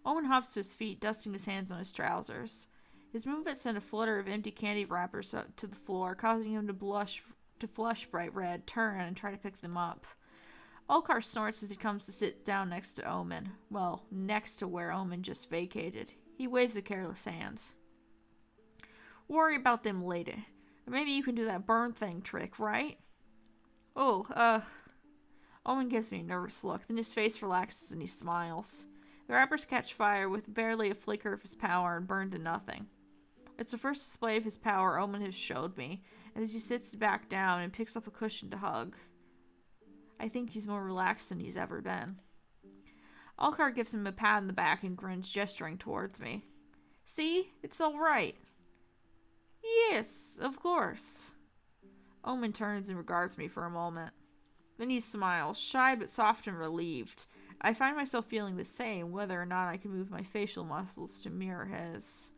Owen hops to his feet, dusting his hands on his trousers. His movement sent a flutter of empty candy wrappers up to the floor, causing him to flush bright red, turn, and try to pick them up. Alcar snorts as he comes to sit down next to Omen. Well, next to where Omen just vacated. He waves a careless hand. Worry about them later. Or maybe you can do that burn thing trick, right? Oh, Omen gives me a nervous look, then his face relaxes and he smiles. The wrappers catch fire with barely a flicker of his power and burn to nothing. It's the first display of his power Omen has showed me, as he sits back down and picks up a cushion to hug. I think he's more relaxed than he's ever been. Alcar gives him a pat on the back and grins, gesturing towards me. See? It's all right. Yes, of course. Omen turns and regards me for a moment. Then he smiles, shy but soft and relieved. I find myself feeling the same, whether or not I can move my facial muscles to mirror his.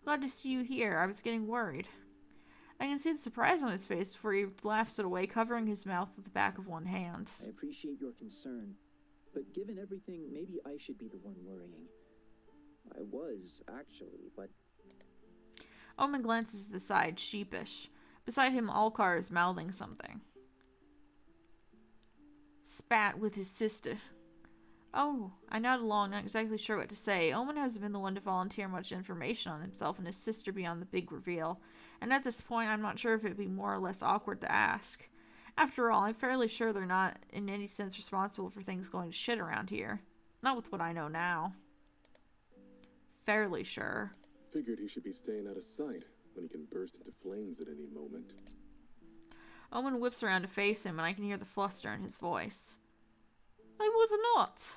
Glad to see you here. I was getting worried. I can see the surprise on his face before he laughs it away, covering his mouth with the back of one hand. I appreciate your concern, but given everything, maybe I should be the one worrying. I was, actually, but... Omen glances to the side, sheepish. Beside him, Alcar is mouthing something. Spat with his sister. Oh, I nod along, not exactly sure what to say. Omen hasn't been the one to volunteer much information on himself and his sister beyond the big reveal, and at this point I'm not sure if it'd be more or less awkward to ask. After all, I'm fairly sure they're not in any sense responsible for things going to shit around here. Not with what I know now. Fairly sure. Figured he should be staying out of sight when he can burst into flames at any moment. Omen whips around to face him, and I can hear the fluster in his voice. I was not.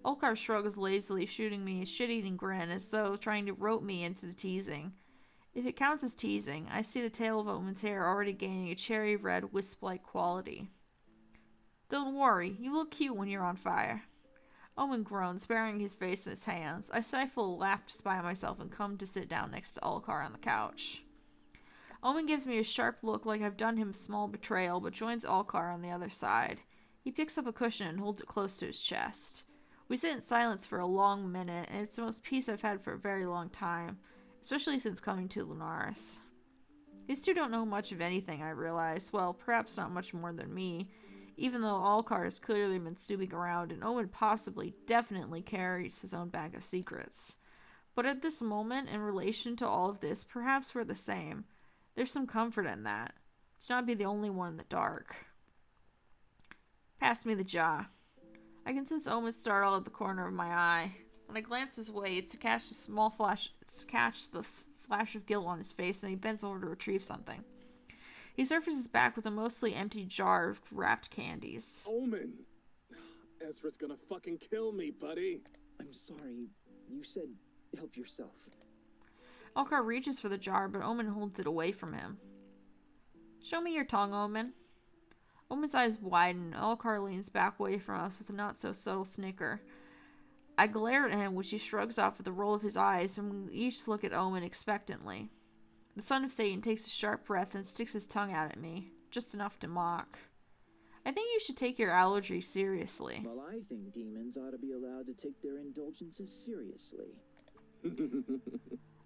Alcar shrugs lazily, shooting me a shit-eating grin, as though trying to rope me into the teasing. If it counts as teasing, I see the tail of Omen's hair already gaining a cherry red wisp-like quality. Don't worry, you look cute when you're on fire. Omen groans, burying his face in his hands. I stifle a laugh to spy myself and come to sit down next to Alcar on the couch. Omen gives me a sharp look like I've done him a small betrayal, but joins Alcar on the other side. He picks up a cushion and holds it close to his chest. We sit in silence for a long minute, and it's the most peace I've had for a very long time, especially since coming to Lunaris. These two don't know much of anything, I realize. Well, perhaps not much more than me, even though Alcar has clearly been snooping around, and Owen possibly, definitely carries his own bag of secrets. But at this moment, in relation to all of this, perhaps we're the same. There's some comfort in that. To not be the only one in the dark. Pass me the jaw. I can sense Omen startle at the corner of my eye. When I glance his way, it's to catch the flash of guilt on his face, and he bends over to retrieve something. He surfaces back with a mostly empty jar of wrapped candies. Omen! Ezra's gonna fucking kill me, buddy! I'm sorry. You said help yourself. Alcar reaches for the jar, but Omen holds it away from him. Show me your tongue, Omen. Omen's eyes widen. Alcar leans back away from us with a not-so-subtle snicker. I glare at him, which he shrugs off with a roll of his eyes, and we each look at Omen expectantly. The son of Satan takes a sharp breath and sticks his tongue out at me, just enough to mock. I think you should take your allergy seriously. Well, I think demons ought to be allowed to take their indulgences seriously.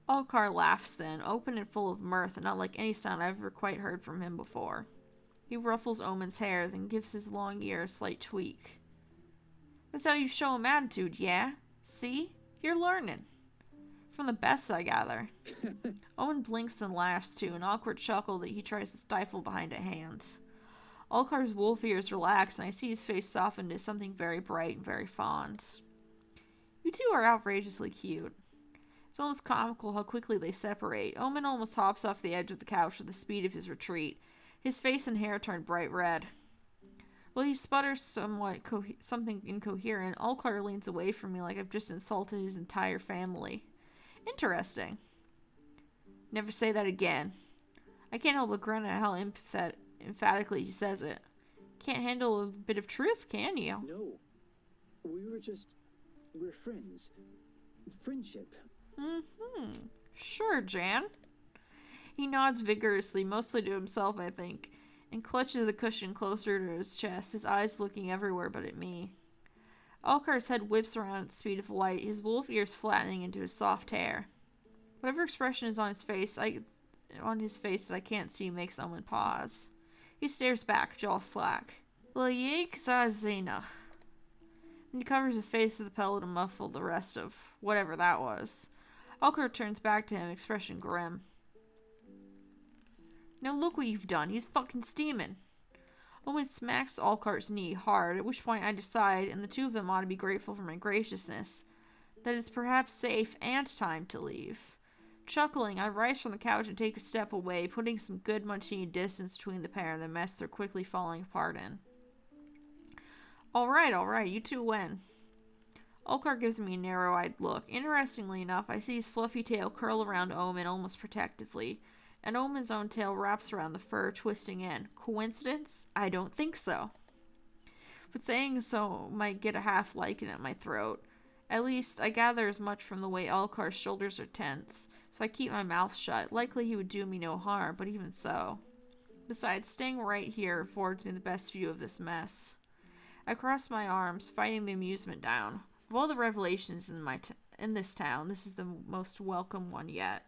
Alcar laughs then, open and full of mirth, and not like any sound I've ever quite heard from him before. He ruffles Omen's hair, then gives his long ear a slight tweak. That's how you show him attitude, yeah? See? You're learning. From the best, I gather. Omen blinks and laughs too, an awkward chuckle that he tries to stifle behind a hand. Alcar's wolf ears relax, and I see his face soften to something very bright and very fond. You two are outrageously cute. It's almost comical how quickly they separate. Omen almost hops off the edge of the couch with the speed of his retreat. His face and hair turn bright red. While he sputters something incoherent, Alcar leans away from me like I've just insulted his entire family. Interesting. Never say that again. I can't help but grin at how emphatically he says it. Can't handle a bit of truth, can you? No. We're friends. Friendship. Sure, Jan. He nods vigorously, mostly to himself, I think, and clutches the cushion closer to his chest, his eyes looking everywhere but at me. Alkar's head whips around at the speed of light, his wolf ears flattening into his soft hair. Whatever expression is on his face that I can't see makes Omen pause. He stares back, jaw slack. Then he covers his face with a pillow to muffle the rest of whatever that was. Alkar turns back to him, expression grim. Now look what you've done. He's fucking steaming. Owen smacks Alkar's knee hard, at which point I decide, and the two of them ought to be grateful for my graciousness, that it's perhaps safe and time to leave. Chuckling, I rise from the couch and take a step away, putting some good much-needed distance between the pair and the mess they're quickly falling apart in. All right, you two win. Alkar gives me a narrow-eyed look. Interestingly enough, I see his fluffy tail curl around Omen almost protectively, and Omen's own tail wraps around the fur, twisting in. Coincidence? I don't think so. But saying so might get a half lycan at my throat. At least, I gather as much from the way Alkar's shoulders are tense, so I keep my mouth shut. Likely he would do me no harm, but even so. Besides, staying right here affords me the best view of this mess. I cross my arms, fighting the amusement down. Of all the revelations in this town, this is the most welcome one yet.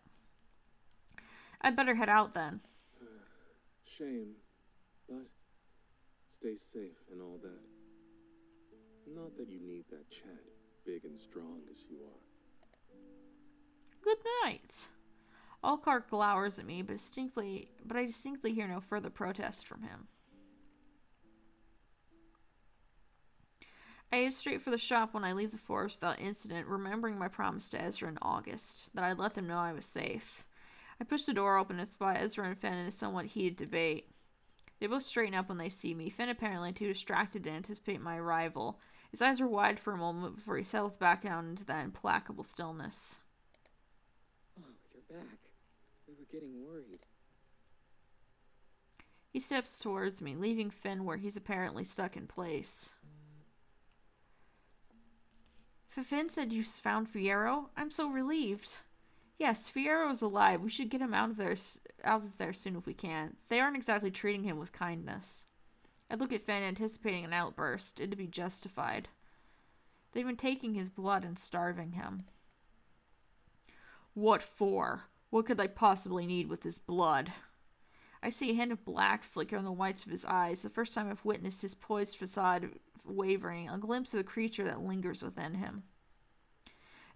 I'd better head out then. Shame, but stay safe and all that. Not that you need that Chad, big and strong as you are. Good night. Alcar glowers at me, but I distinctly hear no further protest from him. I head straight for the shop when I leave the forest without incident, remembering my promise to Ezra in August, that I'd let them know I was safe. I push the door open and spot Ezra and Finn in a somewhat heated debate. They both straighten up when they see me, Finn apparently too distracted to anticipate my arrival. His eyes are wide for a moment before he settles back down into that implacable stillness. Oh, you're back. We were getting worried. He steps towards me, leaving Finn where he's apparently stuck in place. Finn said you found Fierro? I'm so relieved. Yes, Fierro is alive. We should get him out of there soon if we can. They aren't exactly treating him with kindness. I look at Finn, anticipating an outburst. It'd be justified. They've been taking his blood and starving him. What for? What could they possibly need with his blood? I see a hint of black flicker on the whites of his eyes, the first time I've witnessed his poised facade wavering, a glimpse of the creature that lingers within him.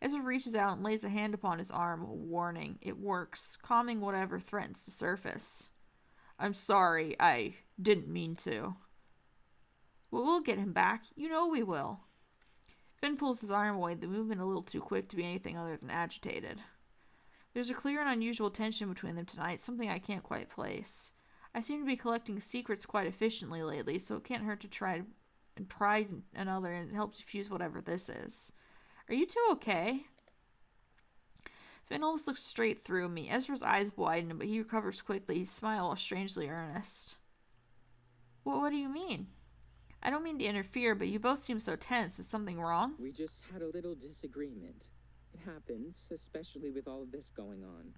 Ezra reaches out and lays a hand upon his arm, a warning. It works, calming whatever threatens to surface. I'm sorry, I didn't mean to. Well, we'll get him back. You know we will. Finn pulls his arm away, the movement a little too quick to be anything other than agitated. There's a clear and unusual tension between them tonight, something I can't quite place. I seem to be collecting secrets quite efficiently lately, so it can't hurt to try and pry another and help diffuse whatever this is. Are you two okay? Finn almost looks straight through me. Ezra's eyes widen, but he recovers quickly, his smile strangely earnest. What do you mean? I don't mean to interfere, but you both seem so tense. Is something wrong? We just had a little disagreement. It happens, especially with all of this going on.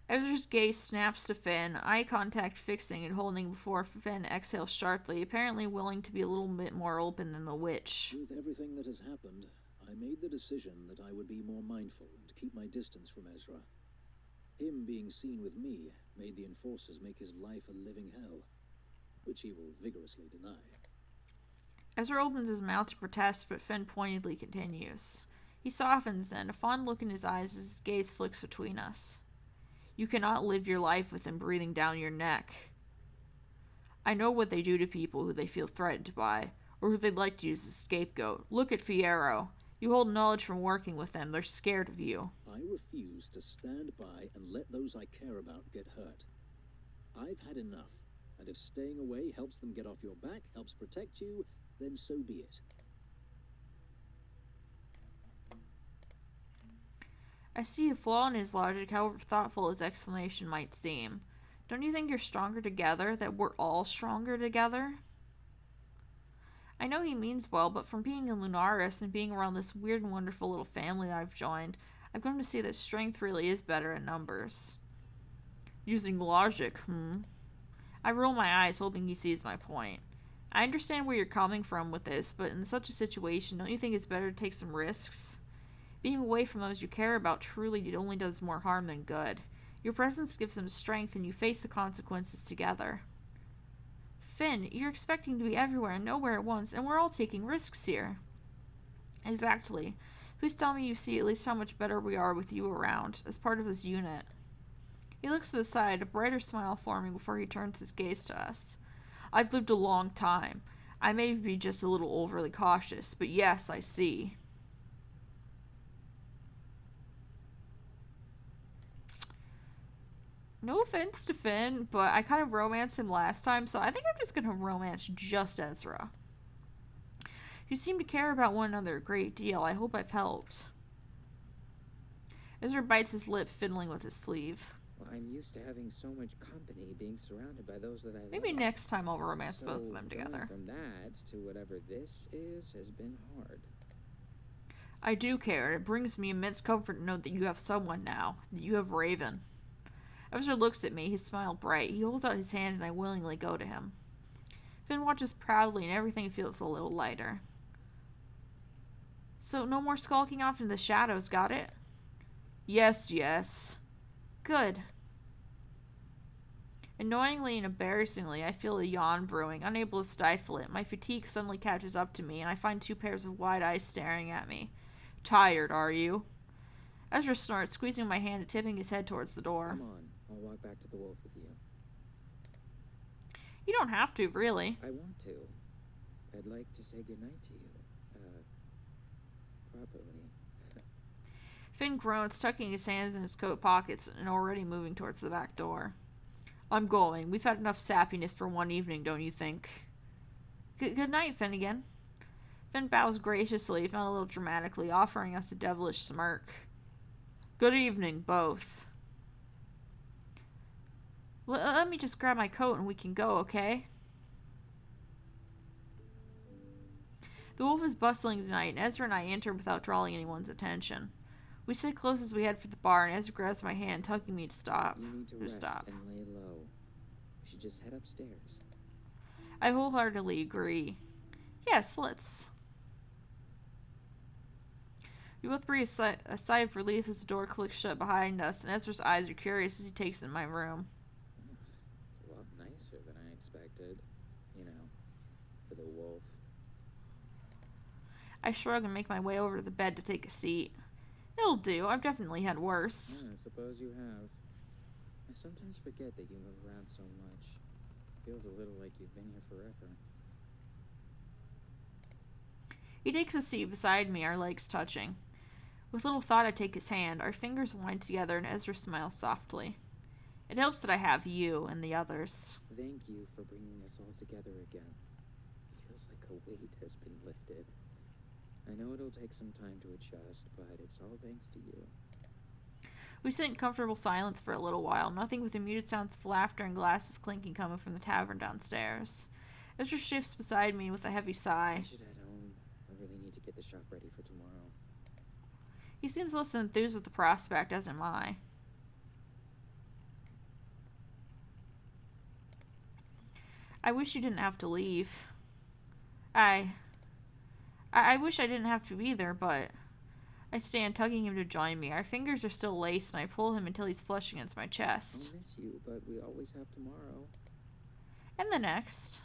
Ezra's gaze snaps to Finn, eye contact fixing and holding before Finn exhales sharply, apparently willing to be a little bit more open than the witch. With everything that has happened, I made the decision that I would be more mindful and keep my distance from Ezra. Him being seen with me made the enforcers make his life a living hell, which he will vigorously deny. Ezra opens his mouth to protest, but Finn pointedly continues. He softens then, a fond look in his eyes as his gaze flicks between us. You cannot live your life with him breathing down your neck. I know what they do to people who they feel threatened by, or who they'd like to use as a scapegoat. Look at Fierro. You hold knowledge from working with them. They're scared of you. I refuse to stand by and let those I care about get hurt. I've had enough, and if staying away helps them get off your back, helps protect you, then so be it. I see a flaw in his logic, however thoughtful his explanation might seem. Don't you think you're stronger together, that we're all stronger together? I know he means well, but from being in Lunaris and being around this weird and wonderful little family that I've joined, I've come to see that strength really is better in numbers. Using logic, I roll my eyes, hoping he sees my point. I understand where you're coming from with this, but in such a situation, don't you think it's better to take some risks? Being away from those you care about truly only does more harm than good. Your presence gives them strength, and you face the consequences together. Finn, you're expecting to be everywhere and nowhere at once, and we're all taking risks here. Exactly. Please tell me you see at least how much better we are with you around, as part of this unit. He looks to the side, a brighter smile forming before he turns his gaze to us. I've lived a long time. I may be just a little overly cautious, but yes, I see. No offense to Finn, but I kind of romanced him last time, so I think I'm just going to romance just Ezra. You seem to care about one another a great deal. I hope I've helped. Ezra bites his lip, fiddling with his sleeve. Well, I'm used to having so much company, being surrounded by those that I love. Maybe next time I'll romance both of them together. From that to whatever this is has been hard. I do care. It brings me immense comfort to know that you have someone now. That you have Raven. Ezra looks at me, his smile bright. He holds out his hand and I willingly go to him. Finn watches proudly and everything feels a little lighter. So no more skulking off into the shadows, got it? Yes, yes. Good. Annoyingly and embarrassingly, I feel a yawn brewing, unable to stifle it. My fatigue suddenly catches up to me, and I find two pairs of wide eyes staring at me. Tired, are you? Ezra snorts, squeezing my hand and tipping his head towards the door. Come on, I'll walk back to the wolf with you. You don't have to, really. I want to. I'd like to say goodnight to you. Properly. Finn groans, tucking his hands in his coat pockets and already moving towards the back door. I'm going. We've had enough sappiness for one evening, don't you think? Good night, Finnegan. Finn bows graciously, if not a little dramatically, offering us a devilish smirk. Good evening, both. Let me just grab my coat and we can go, okay? The wolf is bustling tonight, and Ezra and I enter without drawing anyone's attention. We sit close as we head for the bar, and Ezra grabs my hand, tugging me to stop. You need to rest and lay low. We should just head upstairs. I wholeheartedly agree. Yes, let's. We both breathe a sigh of relief as the door clicks shut behind us, and Ezra's eyes are curious as he takes in my room. It's a lot nicer than I expected. You know, for the wolf. I shrug and make my way over to the bed to take a seat. It'll do. I've definitely had worse. Yeah, I suppose you have. I sometimes forget that you move around so much. Feels a little like you've been here forever. He takes a seat beside me, our legs touching. With little thought, I take his hand. Our fingers wind together, and Ezra smiles softly. It helps that I have you and the others. Thank you for bringing us all together again. Feels like a weight has been lifted. I know it'll take some time to adjust, but it's all thanks to you. We sit in comfortable silence for a little while, nothing but the muted sounds of laughter and glasses clinking coming from the tavern downstairs. Ezra shifts beside me with a heavy sigh. I should head home. I really need to get the shop ready for tomorrow. He seems less enthused with the prospect, as am I. I wish you didn't have to leave. I wish I didn't have to either, but I stand, tugging him to join me. Our fingers are still laced, and I pull him until he's flush against my chest. I'll miss you, but we always have tomorrow. And the next.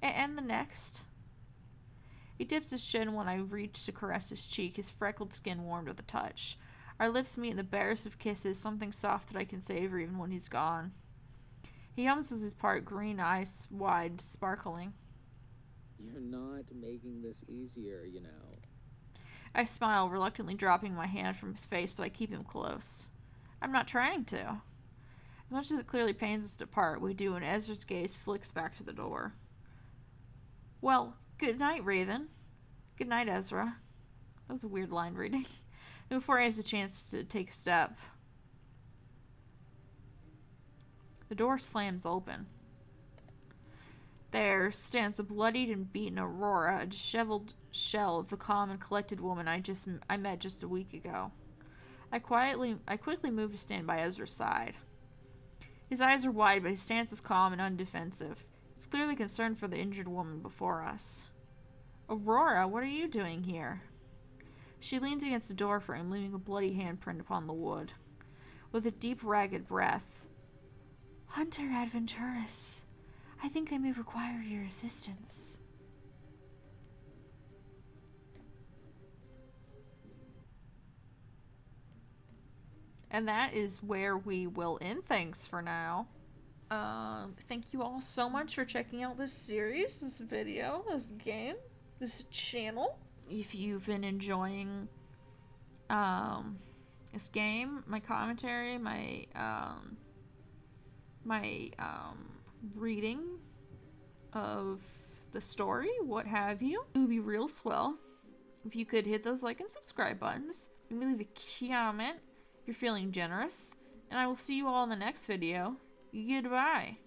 And the next. He dips his chin when I reach to caress his cheek, his freckled skin warmed with a touch. Our lips meet in the barest of kisses, something soft that I can savor even when he's gone. He hums as his part, green eyes wide, sparkling. You're not making this easier, you know. I smile, reluctantly dropping my hand from his face, but I keep him close. I'm not trying to. As much as it clearly pains us to part, we do, and Ezra's gaze flicks back to the door. Well, good night, Raven. Good night, Ezra. That was a weird line reading. And before he has a chance to take a step, the door slams open. There stands a bloodied and beaten Aurora, a disheveled shell of the calm and collected woman I met just a week ago. I quickly move to stand by Ezra's side. His eyes are wide, but his stance is calm and undefensive. He's clearly concerned for the injured woman before us. Aurora, what are you doing here? She leans against the door frame, leaving a bloody handprint upon the wood. With a deep, ragged breath. Hunter Adventurus, I think I may require your assistance. And that is where we will end things for now. Thank you all so much for checking out this series, this video, this game, this channel. If you've been enjoying this game, my commentary, my reading of the story, what have you, it would be real swell if you could hit those like and subscribe buttons. Maybe leave a comment if you're feeling generous. And I will see you all in the next video. Goodbye.